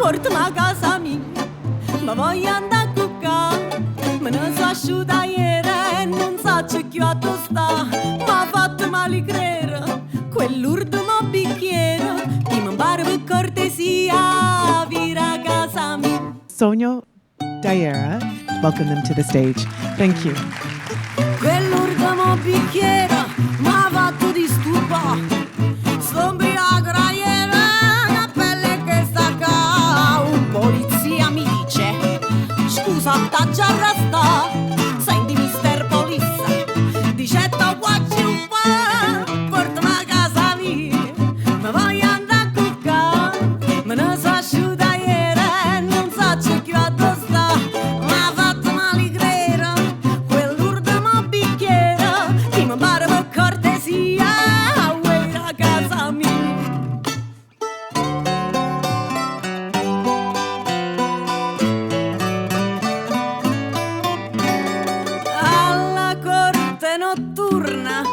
portami a casa mia, ma voglio andare a cuccare. Me ne so asciutta ieri e non so più a sta. M'ha fatto male credere quell'ultimo bicchiere. Chi mi pare per cortesia vira a casa mia. Sonia Diarra, welcome them to the stage. Thank you. Quell'ultimo bicchiere m'ha fatto disturbare. S'ombriaca ieri, una pelle che sta qua. Un polizia mi dice: scusa, t'ha già arrestato. Senti, mister Police, dice t'ho guacci un po'. Portami a casa mia, ma voglio andare a cuccare. Me ne so asciutta ieri e non so più a sta. M'ha fatto male credere quell'ultimo bicchiere. Chi mi pare per cortesia vuoi a casa mia. Alla corte notturna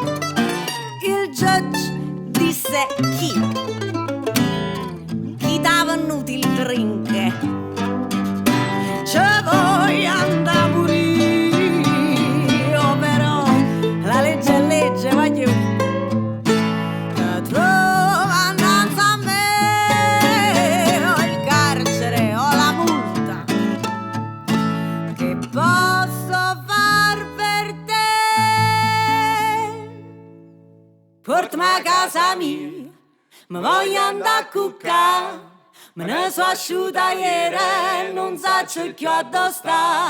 il judge disse: chi t'ha venuto il drink? Ce voglio andare pure io, però la legge è legge, voglio che trova innanzi a me o il carcere o la multa. Che posso far per te? Portami a casa mia, ma voglio andare a cuccare. Me ne so asciutta ieri e non so più a sta.